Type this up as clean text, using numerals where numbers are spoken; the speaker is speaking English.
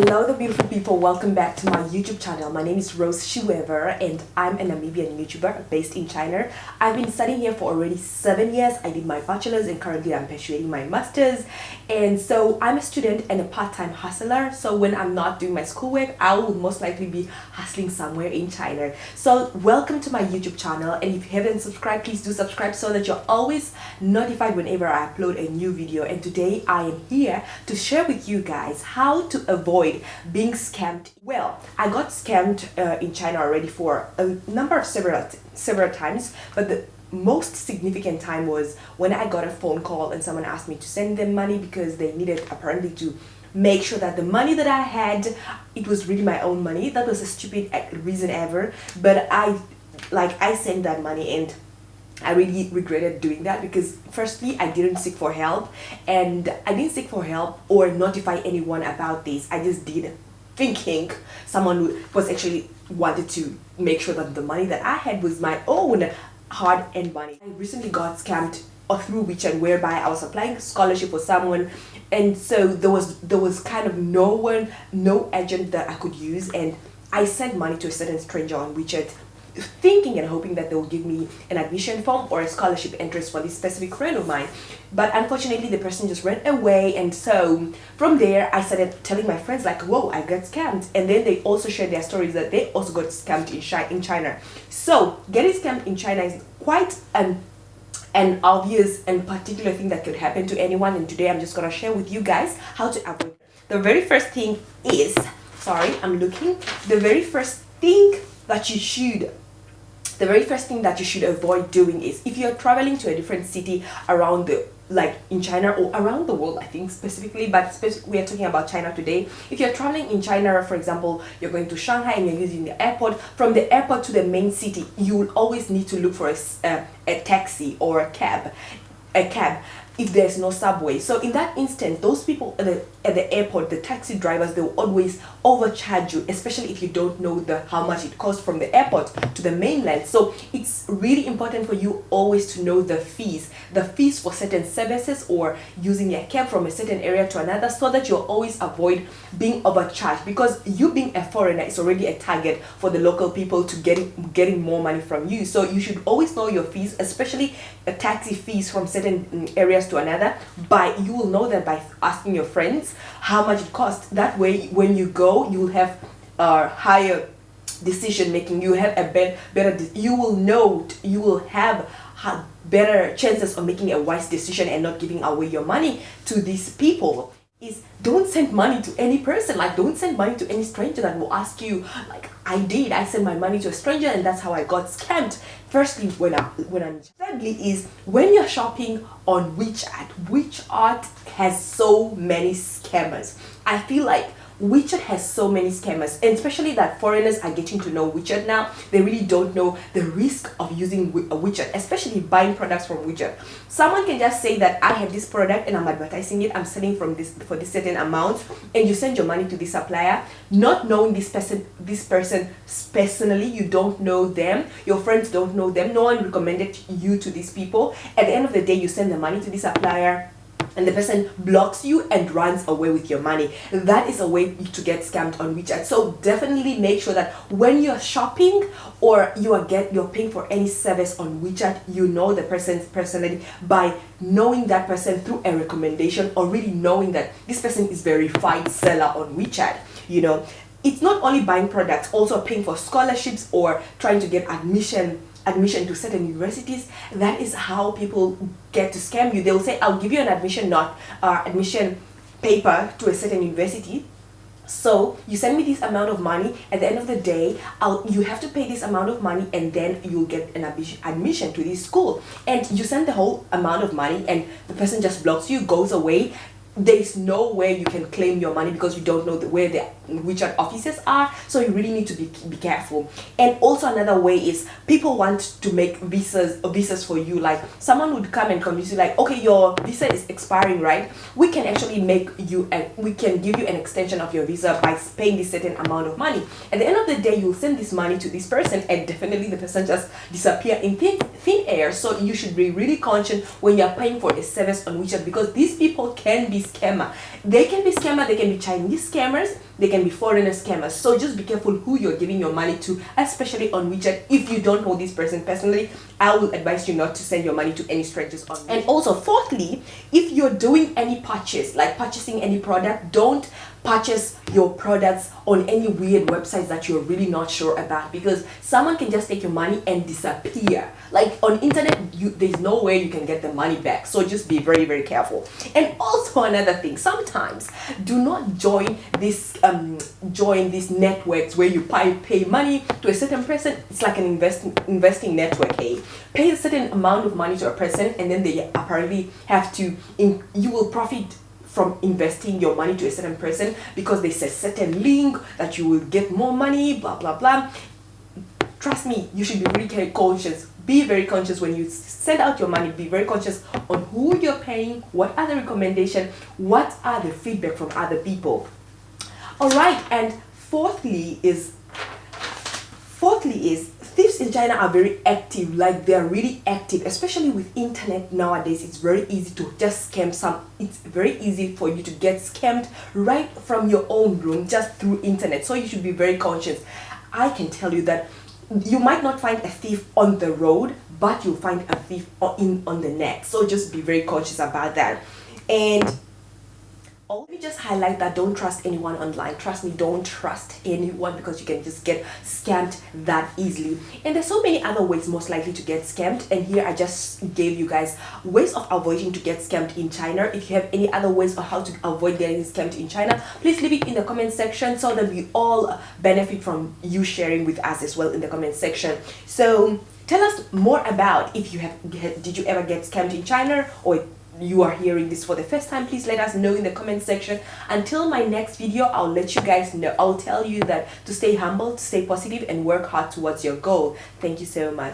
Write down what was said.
Hello the beautiful people, welcome back to my YouTube channel. My name is Rose Shiwever and I'm a Namibian YouTuber based in China. I've been studying here for already 7 years. I did my bachelor's and currently I'm pursuing my master's. And so I'm a student and a part-time hustler. So when I'm not doing my schoolwork, I will most likely be hustling somewhere in China. So welcome to my YouTube channel, and if you haven't subscribed, please do subscribe so that you're always notified whenever I upload a new video. And today I am here to share with you guys how to avoid being scammed. Well, I got scammed in China already for a number of several times, but the most significant time was when I got a phone call and someone asked me to send them money because they needed apparently to make sure that the money that I had, it was really my own money. That was a stupid reason ever, but I sent that money and I really regretted doing that because firstly I didn't seek for help, and I didn't seek for help or notify anyone about this. I just did thinking someone was actually wanted to make sure that the money that I had was my own hard-earned money. I recently got scammed through WeChat, whereby I was applying a scholarship for someone, and so there was kind of no agent that I could use, and I sent money to a certain stranger on WeChat, thinking and hoping that they will give me an admission form or a scholarship interest for this specific friend of mine. But unfortunately the person just ran away, and so from there I started telling my friends like, whoa, I got scammed, and then they also shared their stories that they also got scammed in China. So getting scammed in China is quite an obvious and particular thing that could happen to anyone, and today I'm just gonna share with you guys how to avoid it. The very first thing is, the very first thing that you should avoid doing is, if you're traveling to a different city around in China or around the world, I think specifically, but we are talking about China today. If you're traveling in China, for example, you're going to Shanghai and you're using the airport, from the airport to the main city, you will always need to look for a taxi or a cab if there's no subway. So in that instance, those people at the airport, the taxi drivers, they will always overcharge you, especially if you don't know how much it costs from the airport to the mainland. So it's really important for you always to know the fees for certain services or using a cab from a certain area to another, so that you'll always avoid being overcharged, because you being a foreigner is already a target for the local people to getting more money from you. So you should always know your fees, especially taxi fees from certain areas to another. You will know that by asking your friends how much it costs. That way when you go, you will have higher decision making, you have a better you will have better chances of making a wise decision and not giving away your money to these people. Is don't send money to any person, don't send money to any stranger that will ask you like I sent my money to a stranger and that's how I got scammed. Firstly, thirdly is when you're shopping on WeChat has so many scammers. I feel like WeChat has so many scammers, and especially that foreigners are getting to know WeChat now. They really don't know the risk of using WeChat, especially buying products from WeChat. Someone can just say that I have this product and I'm advertising it, I'm selling for this certain amount, and you send your money to the supplier, not knowing this person personally. You don't know them, your friends don't know them, no one recommended you to these people. At the end of the day, you send the money to the supplier and the person blocks you and runs away with your money. That is a way to get scammed on WeChat. So definitely make sure that when you're shopping or you're paying for any service on WeChat, you know the person personally by knowing that person through a recommendation, or really knowing that this person is verified seller on WeChat. It's not only buying products, also paying for scholarships or trying to get admission to certain universities. That is how people get to scam you. They'll say, I'll give you an admission paper to a certain university, so you send me this amount of money. At the end of the day, you have to pay this amount of money, and then you'll get an admission to this school. And you send the whole amount of money and the person just blocks you, goes away. There's no way you can claim your money because you don't know where the WeChat offices are, so you really need to be careful. And also another way is people want to make visas for you. Like someone would come and convince you like, okay, your visa is expiring, right? We can actually we can give you an extension of your visa by paying this certain amount of money. At the end of the day, you'll send this money to this person and definitely the person just disappear in thin air. So you should be really conscious when you're paying for a service on WeChat, because these people can be scammer. They can be scammer, they can be Chinese scammers, they can be foreigner scammers. So just be careful who you're giving your money to, especially on WeChat. If you don't know this person personally, I will advise you not to send your money to any strangers on WeChat. And also, fourthly, if you're doing any purchase, like purchasing any product, don't purchase your products on any weird websites that you're really not sure about, because someone can just take your money and disappear. Like on internet, there's no way you can get the money back. So just be very, very careful. And also another thing, sometimes do not join these networks where you pay money to a certain person. It's like an investing network. Hey, pay a certain amount of money to a person, and then they apparently have to you will profit from investing your money to a certain person because there's a certain link that you will get more money, blah blah blah. Trust me, you should be really conscious. Be very conscious when you send out your money. Be very conscious on who you're paying, what are the recommendations, what are the feedback from other people. All right, and fourthly is thieves in China are very active. Like they're really active, especially with internet nowadays. It's very easy to just scam it's very easy for you to get scammed right from your own room just through internet. So you should be very conscious. I can tell you that you might not find a thief on the road, but you'll find a thief on the net. So just be very conscious about that. And let me just highlight that don't trust anyone online. Trust me, don't trust anyone, because you can just get scammed that easily. And there's so many other ways most likely to get scammed, and here I just gave you guys ways of avoiding to get scammed in China. If you have any other ways of how to avoid getting scammed in China, please leave it in the comment section so that we all benefit from you sharing with us as well in the comment section. So tell us more about if you did you ever get scammed in China, or you are hearing this for the first time. Please let us know in the comment section. Until my next video, I'll let you guys know. I'll tell you that to stay humble, to stay positive, and work hard towards your goal. Thank you so much.